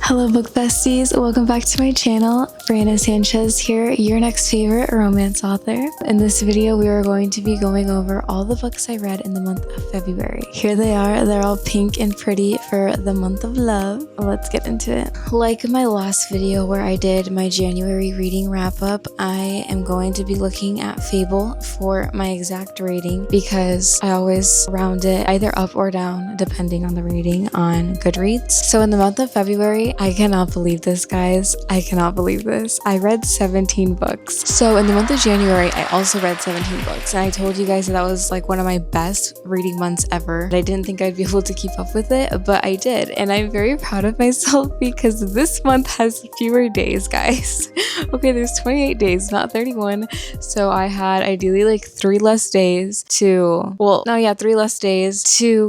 Hello book besties, welcome back to my channel. Brianna Sanchez here, your next favorite romance author. In this video we are going to be going over all the books I read in the month of February. Here they are, they're all pink and pretty for the month of love. Let's get into it. Like my last video where I did my January reading wrap up, I am going to be looking at Fable for my exact rating because I always round it either up or down depending on the rating on Goodreads. So in the month of February, I cannot believe this, guys. I cannot believe this. I read 17 books. So in the month of January, I also read 17 books. And I told you guys that was like one of my best reading months ever. I didn't think I'd be able to keep up with it, but I did. And I'm very proud of myself because this month has fewer days, guys. Okay, there's 28 days, not 31. So I had ideally like 3 less days to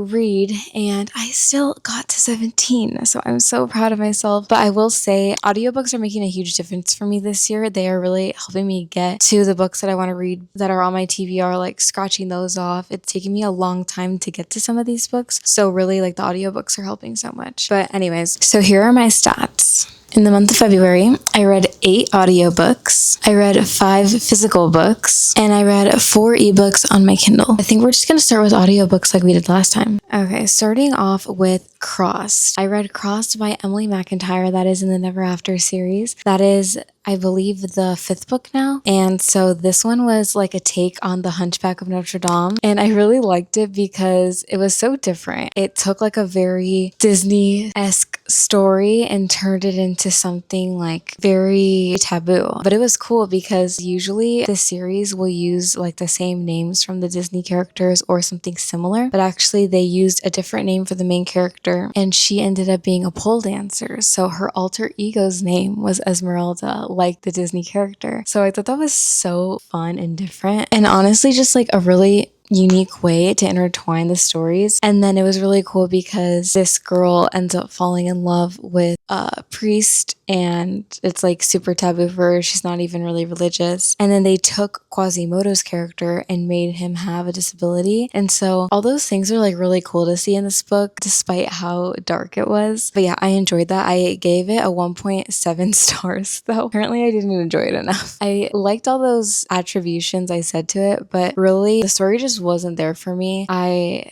read, and I still got to 17. So I'm so proud of myself. But I will say audiobooks are making a huge difference for me this year. They are really helping me get to the books that I want to read that are on my TBR, like scratching those off. It's taking me a long time to get to some of these books. So really like the audiobooks are helping so much. But anyways, so here are my stats. In the month of February, I read 8 audiobooks, I read 5 physical books, and I read 4 ebooks on my Kindle. I think we're just going to start with audiobooks like we did last time. Okay, starting off with Crossed. I read Crossed by Emily McIntyre. That is in the Never After series. That is, I believe, the 5th book now. And so this one was like a take on The Hunchback of Notre Dame. And I really liked it because it was so different. It took like a very Disney-esque story and turned it into something like very taboo. But it was cool because usually the series will use like the same names from the Disney characters or something similar. But actually they used a different name for the main character, and she ended up being a pole dancer. So her alter ego's name was Esmeralda, like the Disney character. So I thought that was so fun and different, and honestly just like a really unique way to intertwine the stories. And then it was really cool because this girl ends up falling in love with a priest, and it's like super taboo for her. She's not even really religious. And then they took Quasimodo's character and made him have a disability. And so all those things are like really cool to see in this book, despite how dark it was. But yeah, I enjoyed that. I gave it a 1.7 stars though. Apparently I didn't enjoy it enough. I liked all those attributions I said to it, but really the story just wasn't there for me. I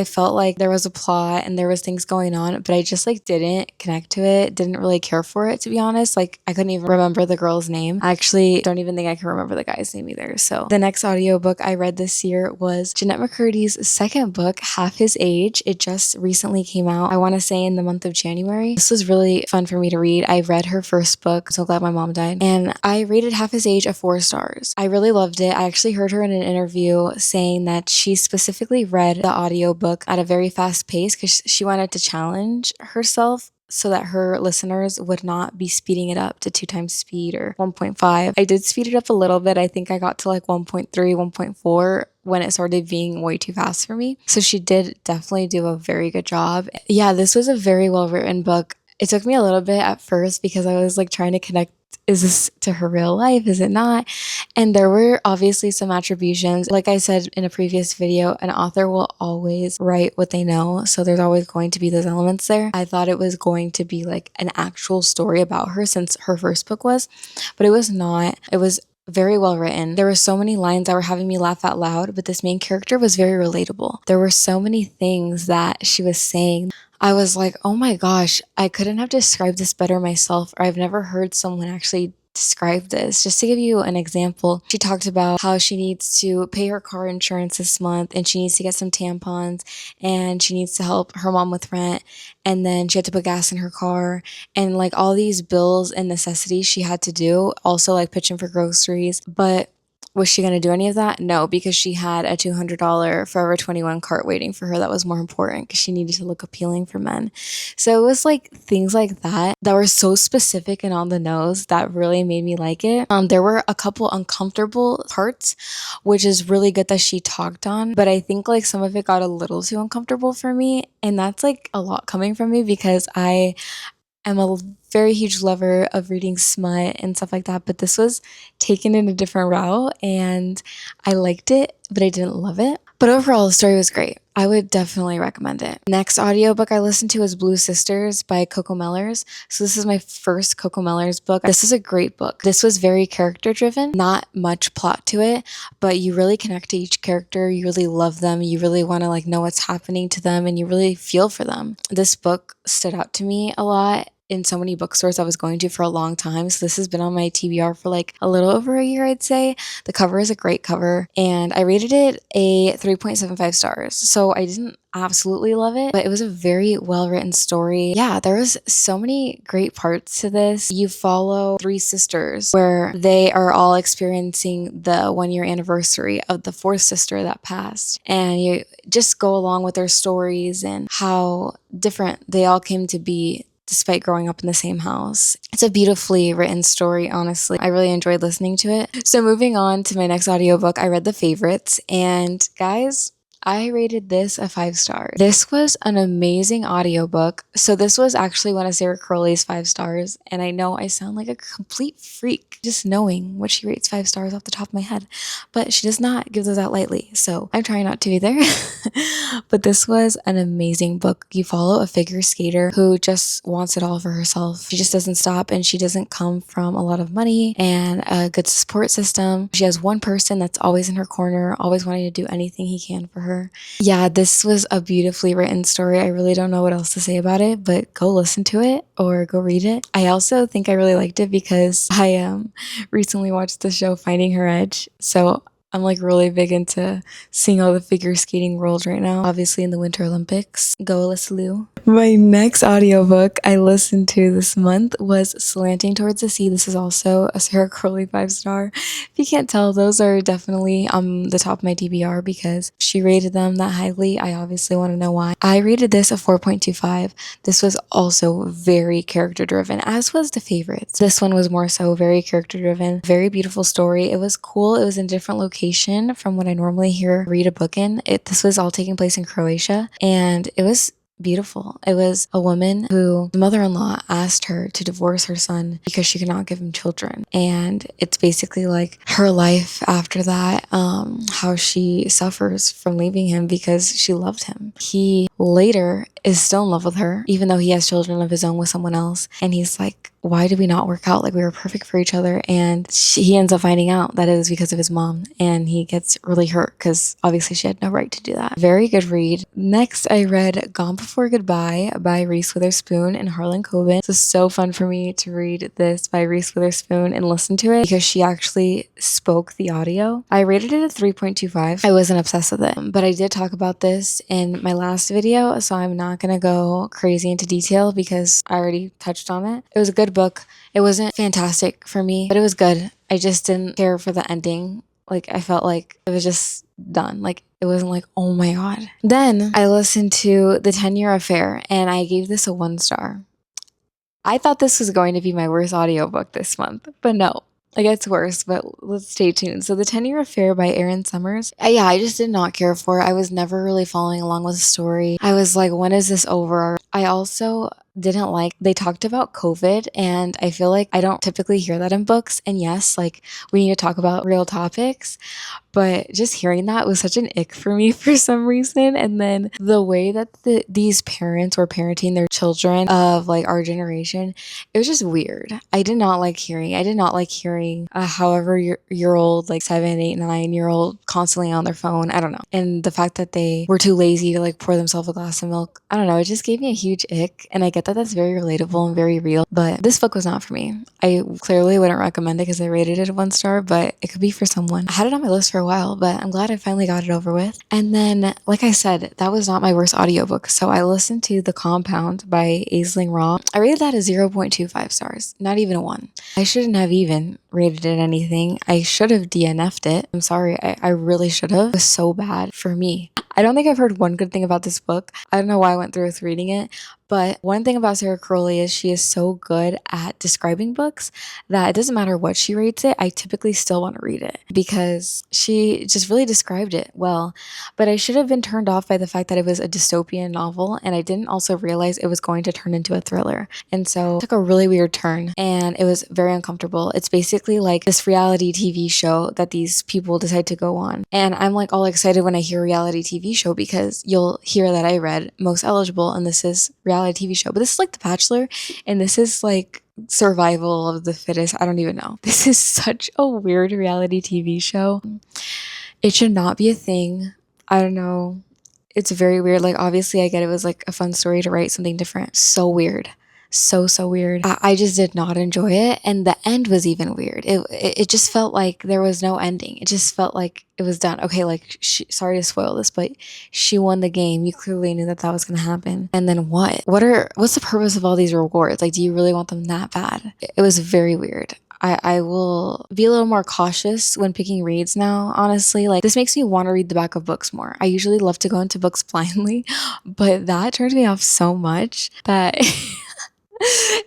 felt like there was a plot and there was things going on, but I just like didn't connect to it, didn't really care for it, to be honest. Like I couldn't even remember the girl's name. I actually don't even think I can remember the guy's name either. So the next audiobook I read this year was Jennette McCurdy's second book, Half His Age. It just recently came out, I want to say in the month of January. This was really fun for me to read. I read her first book, I'm so glad my mom died, and I rated Half His Age a 4 stars. I really loved it. I actually heard her in an interview saying that she specifically read the audiobook at a very fast pace because she wanted to challenge herself so that her listeners would not be speeding it up to 2 times speed or 1.5. I did speed it up a little bit. I think I got to like 1.3, 1.4 when it started being way too fast for me. So she did definitely do a very good job. Yeah, this was a very well written book. It took me a little bit at first because I was like trying to connect, is this to her real life? Is it not? And there were obviously some attributions. Like I said in a previous video, an author will always write what they know. So there's always going to be those elements there. I thought it was going to be like an actual story about her since her first book was, but it was not. It was very well written. There were so many lines that were having me laugh out loud, but this main character was very relatable. There were so many things that she was saying. I was like, oh my gosh, I couldn't have described this better myself, or I've never heard someone actually describe this. Just to give you an example, she talked about how she needs to pay her car insurance this month, and she needs to get some tampons, and she needs to help her mom with rent, and then she had to put gas in her car, and like all these bills and necessities she had to do, also like pitch in for groceries. But was she going to do any of that? No, because she had a $200 Forever 21 cart waiting for her that was more important because she needed to look appealing for men. So it was like things like that that were so specific and on the nose that really made me like it. There were a couple uncomfortable parts, which is really good that she talked on, but I think like some of it got a little too uncomfortable for me, and that's like a lot coming from me because I am a very huge lover of reading smut and stuff like that, but this was taken in a different route and I liked it, but I didn't love it. But overall, the story was great. I would definitely recommend it. Next audiobook I listened to is Blue Sisters by Coco Mellers. So this is my first Coco Mellers book. This is a great book. This was very character driven, not much plot to it, but you really connect to each character. You really love them. You really want to know what's happening to them, and you really feel for them. This book stood out to me a lot in so many bookstores I was going to for a long time. So this has been on my TBR for a little over a year, I'd say. The cover is a great cover, and I rated it a 3.75 stars. So I didn't absolutely love it, but it was a very well written story. Yeah, there was so many great parts to this. You follow three sisters where they are all experiencing the 1 year anniversary of the fourth sister that passed, and you just go along with their stories and how different they all came to be despite growing up in the same house. It's a beautifully written story, honestly. I really enjoyed listening to it. So moving on to my next audiobook, I read The Favorites, and guys, I rated this a 5 star. This was an amazing audiobook. So this was actually one of Sarah Crowley's 5 stars, and I know I sound like a complete freak just knowing what she rates 5 stars off the top of my head, but she does not give those out lightly, so I'm trying not to either. But this was an amazing book. You follow a figure skater who just wants it all for herself. She just doesn't stop, and she doesn't come from a lot of money and a good support system. She has one person that's always in her corner, always wanting to do anything he can for her. Yeah, this was a beautifully written story. I really don't know what else to say about it, but go listen to it or go read it. I also think I really liked it because I recently watched the show Finding Her Edge. So I'm really big into seeing all the figure skating world right now, obviously in the Winter Olympics. Go Alyssa Liu. My next audiobook I listened to this month was Slanting Towards the Sea. This is also a Sarah Crowley 5 star. If you can't tell, those are definitely on the top of my DBR because she rated them that highly. I obviously want to know why. I rated this a 4.25. This was also very character driven, as was The Favorites. This one was more so very character driven, very beautiful story. It was cool. It was in a different location from what I normally read a book in. This was all taking place in Croatia, and it was beautiful. It was a woman who the mother-in-law asked her to divorce her son because she could not give him children, and it's basically her life after that, how she suffers from leaving him because she loved him. He later is still in love with her even though he has children of his own with someone else, and he's like, why did we not work out? We were perfect for each other. And he ends up finding out that it was because of his mom, and he gets really hurt because obviously she had no right to do that. Very good read. Next, I read Gone Before Goodbye by Reese Witherspoon and Harlan Coben. It was so fun for me to read this by Reese Witherspoon and listen to it because she actually spoke the audio. I rated it a 3.25. I wasn't obsessed with it, but I did talk about this in my last video, so I'm not gonna go crazy into detail because I already touched on it. It was a good book. It wasn't fantastic for me, but it was good. I just didn't care for the ending. I felt like it was just done. It wasn't oh my god. Then I listened to The 10-Year Affair, and I gave this a 1 star. I thought this was going to be my worst audiobook this month, but no. It gets worse, but let's stay tuned. So The 10-Year Affair by Erin Summers. Yeah, I just did not care for it. I was never really following along with the story. I was like, when is this over? I also didn't they talked about COVID, and I feel like I don't typically hear that in books. And yes, we need to talk about real topics, but just hearing that was such an ick for me for some reason. And then the way that these parents were parenting their children of our generation, it was just weird. I did not like hearing a however year old 7, 8, 9-year-old constantly on their phone. I don't know. And the fact that they were too lazy to pour themselves a glass of milk, I don't know, it just gave me a huge ick. And I get that that's very relatable and very real, but this book was not for me. I clearly wouldn't recommend it because I rated it a 1 star, but it could be for someone. I had it on my list for a while, but I'm glad I finally got it over with. And then, like I said, that was not my worst audiobook, so I listened to The Compound by Aisling Raw. I rated that a 0.25 stars, not even a 1. I shouldn't have even rated it anything. I should have DNF'd it. I'm sorry, I really should have. It was so bad for me. I don't think I've heard one good thing about this book. I don't know why I went through with reading it, But one thing about Sarah Crowley is she is so good at describing books that it doesn't matter what she rates it, I typically still want to read it because she just really described it well. But I should have been turned off by the fact that it was a dystopian novel, and I didn't also realize it was going to turn into a thriller. And so it took a really weird turn, and it was very uncomfortable. It's basically like this reality TV show that these people decide to go on. And I'm like all excited when I hear reality TV show because you'll hear that I read Most Eligible, and this is reality TV show. But this is like The Bachelor, and this is like survival of the fittest. I don't even know. This is such a weird reality TV show. It should not be a thing. I don't know. It's very weird. Like, obviously, I get it was like a fun story to write something different. So weird. So weird. I just did not enjoy it. And the end was even weird. It just felt like there was no ending. It just felt like it was done. Okay, like, sorry to spoil this, but she won the game. You clearly knew that that was going to happen. And then what? What's the purpose of all these rewards? Like, do you really want them that bad? It was very weird. I will be a little more cautious when picking reads now, honestly. Like, this makes me want to read the back of books more. I usually love to go into books blindly, but that turns me off so much that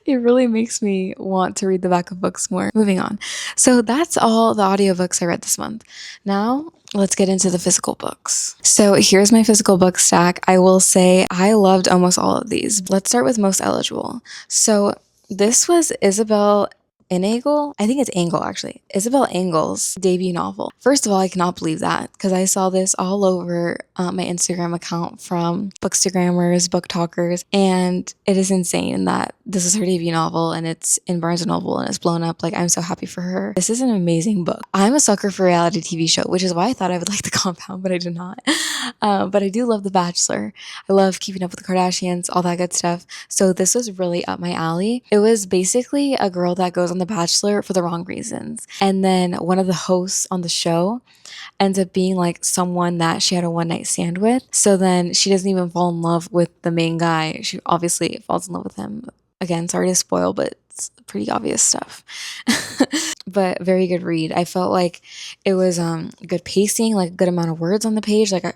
it really makes me want to read the back of books more. Moving on. So that's all the audiobooks I read this month. Now, let's get into the physical books. So here's my physical book stack. I will say I loved almost all of these. Let's start with Most Eligible. So this was Isabel Engel. I think it's Engel, actually. Isabel Engel's debut novel. First of all, I cannot believe that because I saw this all over my Instagram account from Bookstagrammers, Book Talkers, and it is insane that this is her debut novel and it's in Barnes & Noble and it's blown up. Like, I'm so happy for her. This is an amazing book. I'm a sucker for reality TV show, which is why I thought I would like The Compound, but I did not. But I do love The Bachelor. I love Keeping Up with the Kardashians, all that good stuff. So this was really up my alley. It was basically a girl that goes on The Bachelor for the wrong reasons. And then one of the hosts on the show ends up being like someone that she had a one night stand with. So then she doesn't even fall in love with the main guy. She obviously falls in love with him. Again, sorry to spoil, but it's pretty obvious stuff. But very good read. I felt like it was good pacing, like a good amount of words on the page, like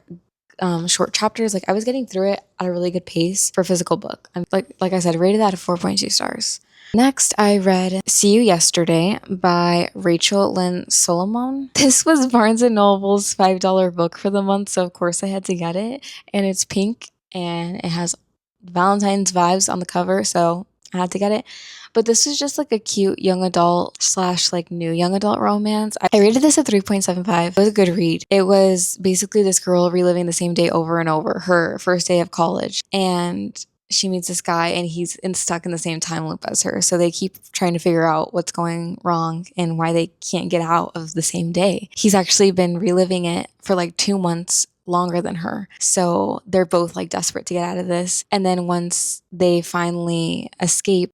short chapters. Like, I was getting through it at a really good pace for a physical book. I'm like I said, rated that at 4.2 stars. Next, I read See You Yesterday by Rachel Lynn Solomon. This was Barnes & Noble's $5 book for the month, so of course I had to get it. And it's pink, and it has Valentine's vibes on the cover, so I had to get it. But this was just like a cute young adult / like new young adult romance. I rated this at 3.75. It was a good read. It was basically this girl reliving the same day over and over, her first day of college. And she meets this guy and he's stuck in the same time loop as her. So they keep trying to figure out what's going wrong and why they can't get out of the same day. He's actually been reliving it for like 2 months longer than her. So they're both like desperate to get out of this. And then once they finally skip,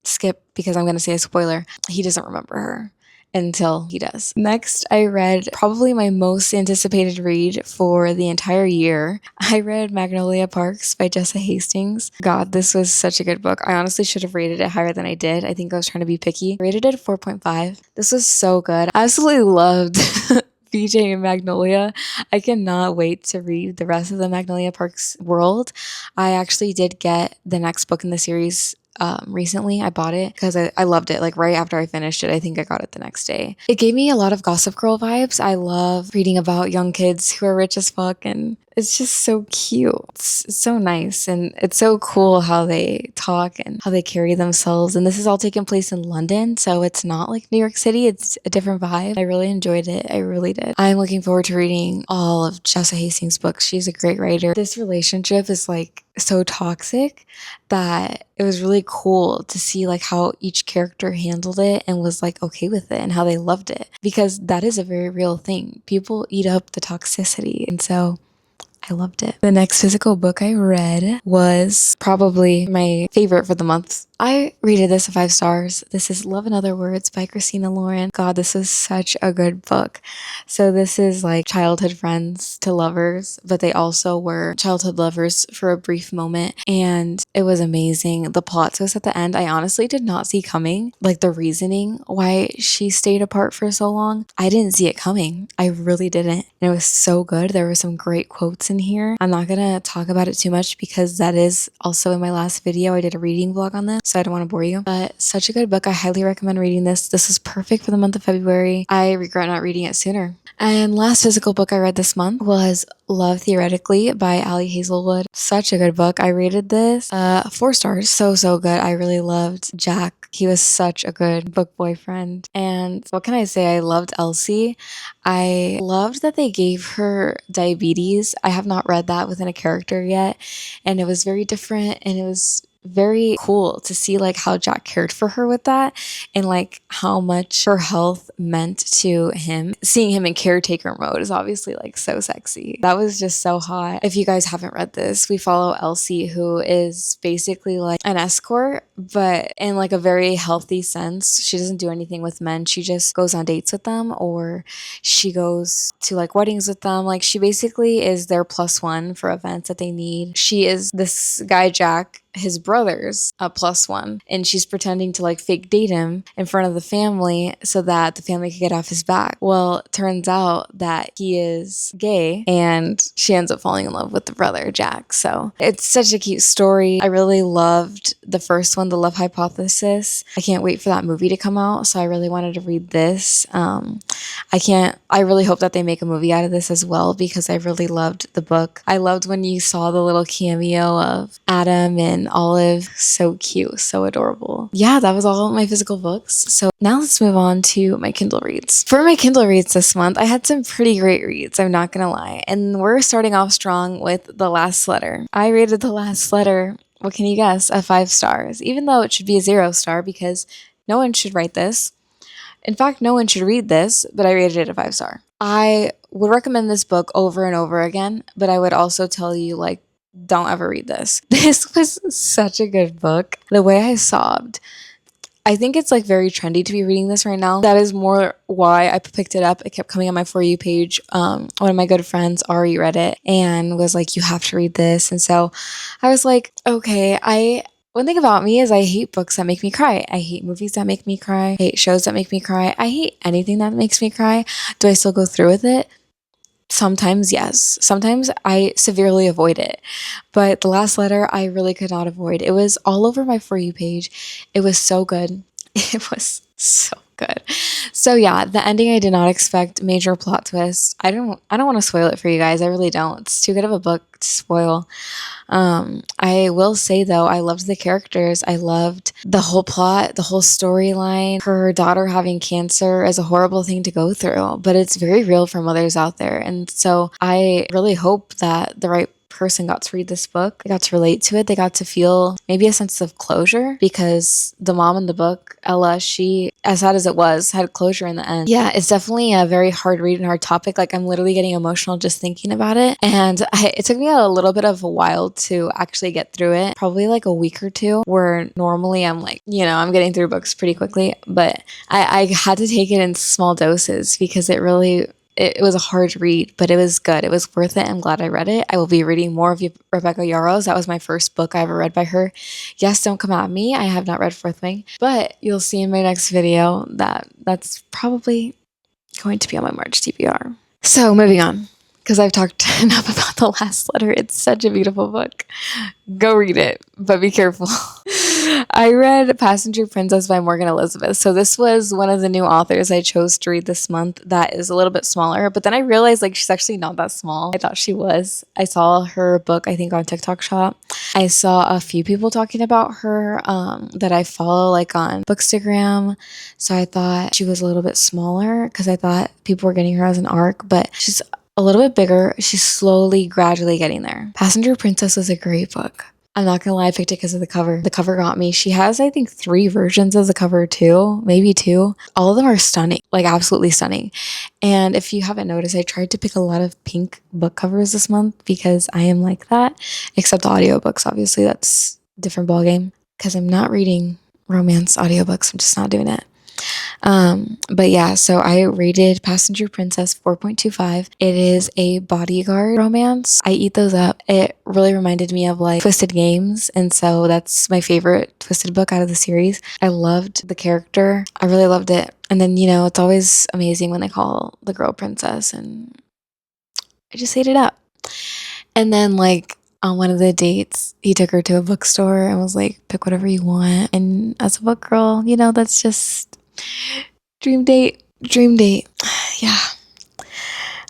because I'm going to say a spoiler, he doesn't remember her until he does. Next, I read probably my most anticipated read for the entire year. I read Magnolia Parks by Jessa Hastings. God, this was such a good book. I honestly should have rated it higher than I did. I think I was trying to be picky. I rated it 4.5. This was so good. I absolutely loved BJ and Magnolia. I cannot wait to read the rest of the Magnolia Parks world. I actually did get the next book in the series recently. I bought it because I loved it. Like, right after I finished it, I think I got it the next day. It gave me a lot of Gossip Girl vibes. I love reading about young kids who are rich as fuck, and it's just so cute. It's so nice, and it's so cool how they talk and how they carry themselves. And this is all taking place in London, so it's not like New York City. It's a different vibe. I really enjoyed it. I really did. I'm looking forward to reading all of Jessa Hastings' books. She's a great writer. This relationship is like so toxic that it was really cool to see like how each character handled it and was like okay with it and how they loved it, because that is a very real thing. People eat up the toxicity, and so I loved it. The next physical book I read was probably my favorite for the month. I rated this 5 stars. This is Love in Other Words by Christina Lauren. God, this is such a good book. So this is like childhood friends to lovers, but they also were childhood lovers for a brief moment. And it was amazing. The plot twist at the end, I honestly did not see coming. Like, the reasoning why she stayed apart for so long, I didn't see it coming. I really didn't. And it was so good. There were some great quotes in here. I'm not gonna talk about it too much because that is also in my last video. I did a reading vlog on this, so I don't want to bore you. But such a good book. I highly recommend reading this. This is perfect for the month of February. I regret not reading it sooner. And last physical book I read this month was Love Theoretically by Ali Hazelwood. Such a good book. I rated this 4 stars. So good. I really loved Jack. He was such a good book boyfriend. And what can I say? I loved Elsie. I loved that they gave her diabetes. I have not read that within a character yet. And it was very different, and it was very cool to see like how Jack cared for her with that, and like how much her health meant to him. Seeing him in caretaker mode is obviously like so sexy. That was just so hot. If you guys haven't read this, we follow Elsie, who is basically like an escort, but in like a very healthy sense. She doesn't do anything with men. She just goes on dates with them, or she goes to like weddings with them. Like she basically is their +1 for events that they need. She is this guy Jack, his brother's a +1, and she's pretending to like fake date him in front of the family so that the family could get off his back. Well, it turns out that he is gay, and she ends up falling in love with the brother, Jack. So it's such a cute story. I really loved the first one, The Love Hypothesis. I can't wait for that movie to come out, so I really wanted to read this. I really hope that they make a movie out of this as well, because I really loved the book. I loved when you saw the little cameo of Adam and Olive. So cute, so adorable. Yeah, that was all my physical books. So now let's move on to my Kindle reads. For my Kindle reads this month, I had some pretty great reads, I'm not gonna lie. And we're starting off strong with The Last Letter. I rated The Last Letter, what can you guess, a 5 stars, even though it should be a 0 star because no one should write this. In fact, no one should read this, but I rated it a 5 star. I would recommend this book over and over again, but I would also tell you, like, don't ever read this. This was such a good book. The way I sobbed. I think it's like very trendy to be reading this right now. That is more why I picked it up. It kept coming on my For You page. One of my good friends, Ari, read it and was like, you have to read this. And so I was like, okay, one thing about me is I hate books that make me cry. I hate movies that make me cry. I hate shows that make me cry. I hate anything that makes me cry. Do I still go through with it? Sometimes, yes. Sometimes I severely avoid it. But The Last Letter, I really could not avoid. It was all over my For You page. It was so good. It was so good. So yeah, the ending I did not expect. Major plot twist. I don't want to spoil it for you guys. I really don't. It's too good of a book to spoil. I will say though, I loved the characters. I loved the whole plot, the whole storyline. Her daughter having cancer is a horrible thing to go through, but it's very real for mothers out there. And so I really hope that the right person got to read this book. They got to relate to it. They got to feel maybe a sense of closure, because the mom in the book, Ella, she, as sad as it was, had closure in the end. Yeah, it's definitely a very hard read and hard topic. Like, I'm literally getting emotional just thinking about it. And it took me a little bit of a while to actually get through it, probably like a week or two, where normally I'm like, I'm getting through books pretty quickly. But I had to take it in small doses because it was a hard read, but it was good. It was worth it. I'm glad I read it. I will be reading more of Rebecca Yarros. That was my first book I ever read by her. Yes, don't come at me. I have not read Fourth Wing, but you'll see in my next video that that's probably going to be on my March TBR. So moving on, because I've talked enough about The Last Letter. It's such a beautiful book. Go read it, but be careful. I read Passenger Princess by Morgan Elizabeth. So this was one of the new authors I chose to read this month that is a little bit smaller. But then I realized like she's actually not that small. I thought she was. I saw her book, I think, on TikTok Shop. I saw a few people talking about her that I follow like on Bookstagram. So I thought she was a little bit smaller because I thought people were getting her as an ARC. But she's a little bit bigger. She's slowly, gradually getting there. Passenger Princess is a great book. I'm not gonna lie, I picked it because of the cover. The cover got me. She has, I think, 3 versions of the cover too, maybe 2. All of them are stunning, like absolutely stunning. And if you haven't noticed, I tried to pick a lot of pink book covers this month because I am like that, except the audiobooks, obviously, that's a different ballgame because I'm not reading romance audiobooks. I'm just not doing it. But yeah, so I rated Passenger Princess 4.25. It is a bodyguard romance. I eat those up. It really reminded me of like Twisted Games, and so that's my favorite Twisted book out of the series. I loved the character. I really loved it. And then, it's always amazing when they call the girl princess, and I just ate it up. And then, like, on one of the dates, he took her to a bookstore and was like, pick whatever you want. And as a book girl, you know, that's just dream date, dream date. Yeah.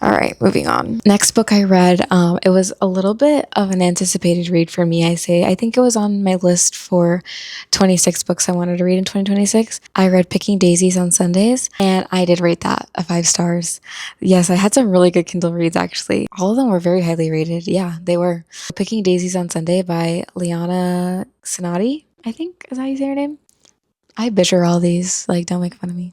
All right, moving on. Next book I read, it was a little bit of an anticipated read for me, I say. I think it was on my list for 26 books I wanted to read in 2026. I read Picking Daisies on Sundays, and I did rate that a 5 stars. Yes, I had some really good Kindle reads, actually. All of them were very highly rated. Yeah, they were. Picking Daisies on Sunday by Liana Sinati, I think is how you say her name. I butcher all these, like, don't make fun of me.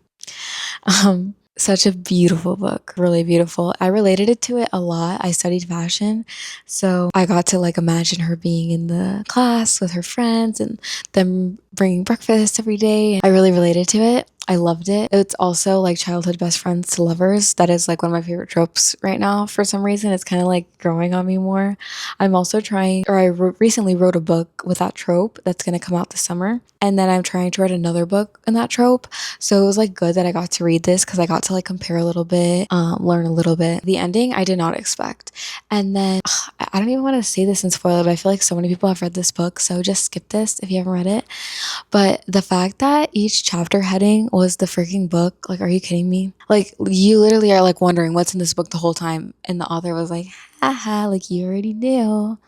Such a beautiful book, really beautiful. I related it to it a lot. I studied fashion, so I got to like imagine her being in the class with her friends and them bringing breakfast every day. I really related to it. I loved it. It's also like childhood best friends to lovers. That is like one of my favorite tropes right now. For some reason, it's kind of like growing on me more. I'm also trying, or I recently wrote a book with that trope that's going to come out this summer. And then I'm trying to write another book in that trope. So it was like good that I got to read this because I got to like compare a little bit, learn a little bit. The ending I did not expect. And then I don't even want to say this and spoil it, but I feel like so many people have read this book. So just skip this if you haven't read it. But the fact that each chapter heading was the freaking book, like, are you kidding me? Like, you literally are like wondering what's in this book the whole time. And the author was like, haha, like you already knew.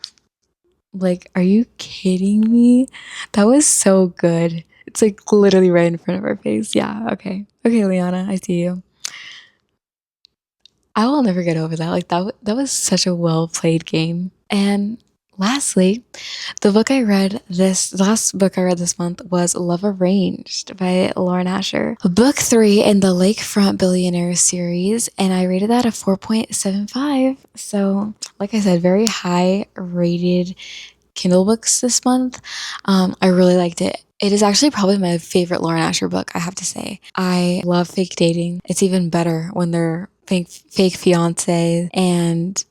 Like, are you kidding me? That was so good. It's like literally right in front of our face. Yeah, okay. Okay, Liana, I see you. I will never get over that. Like that was such a well played game. And lastly, the last book I read this month was Love Arranged by Lauren Asher. Book 3 in the Lakefront Billionaires series, and I rated that a 4.75. So, like I said, very high rated Kindle books this month. I really liked it. It is actually probably my favorite Lauren Asher book, I have to say. I love fake dating. It's even better when they're fake fiance and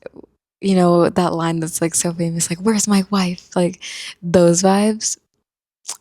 you know that line that's like so famous, like "Where's my wife?" Like those vibes.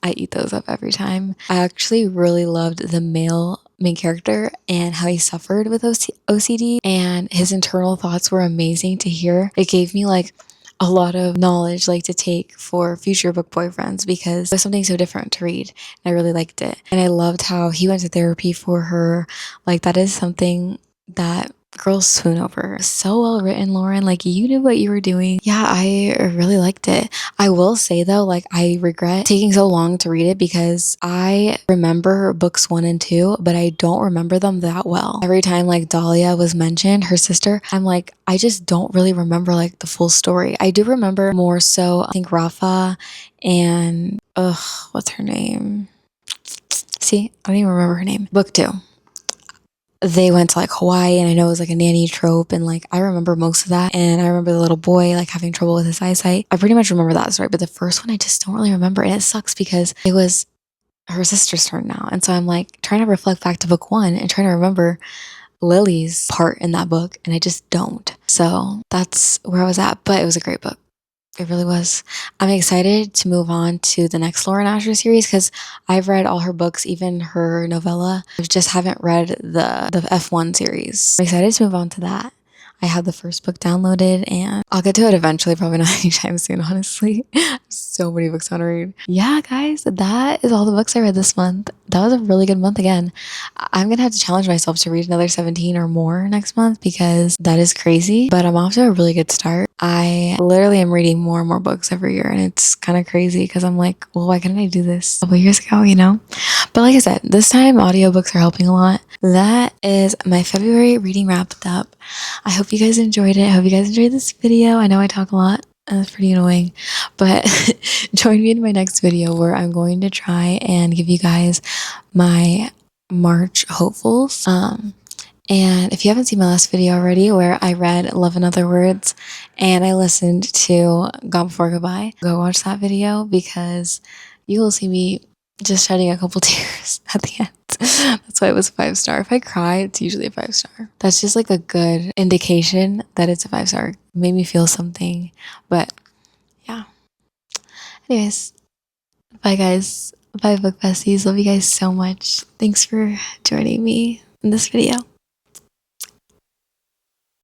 I eat those up every time. I actually really loved the male main character and how he suffered with OCD, and his internal thoughts were amazing to hear. It gave me like a lot of knowledge like to take for future book boyfriends because it was something so different to read. And I really liked it. And I loved how he went to therapy for her. Like that is something that girls swoon over. So well written, Lauren. Like you knew what you were doing. Yeah, I really liked it. I will say though, like I regret taking so long to read it because I remember books 1 and 2, but I don't remember them that well. Every time like Dahlia was mentioned, her sister, I'm like, I just don't really remember like the full story. I do remember more so, I think Rafa and, what's her name? See, I don't even remember her name. Book 2. They went to like Hawaii, and I know it was like a nanny trope, and like I remember most of that. And I remember the little boy like having trouble with his eyesight. I pretty much remember that story, but the first one I just don't really remember, and it sucks because it was her sister's turn now. And so I'm like trying to reflect back to book 1 and trying to remember Lily's part in that book, and I just don't. So that's where I was at, but it was a great book. It really was. I'm excited to move on to the next Lauren Asher series because I've read all her books, even her novella. I just haven't read the F1 series. I'm excited to move on to that. I have the first book downloaded and I'll get to it eventually, probably not anytime soon, honestly. So many books I want to read. Yeah, guys, that is all the books I read this month. That was a really good month again. I'm gonna have to challenge myself to read another 17 or more next month because that is crazy, but I'm off to a really good start. I literally am reading more and more books every year, and it's kind of crazy because I'm like, well, why couldn't I do this a couple years ago, you know? But like I said, this time audiobooks are helping a lot. That is my February reading wrapped up. I hope you guys enjoyed it. I hope you guys enjoyed this video. I know I talk a lot and it's pretty annoying, but join me in my next video where I'm going to try and give you guys my March hopefuls. And if you haven't seen my last video already where I read Love in Other Words and I listened to Gone Before Goodbye, go watch that video because you will see me just shedding a couple tears at the end. That's why it was a 5-star. If I cry, it's usually a 5-star. That's just like a good indication that it's a 5-star. It made me feel something. But yeah. Anyways, bye guys. Bye book besties. Love you guys so much. Thanks for joining me in this video.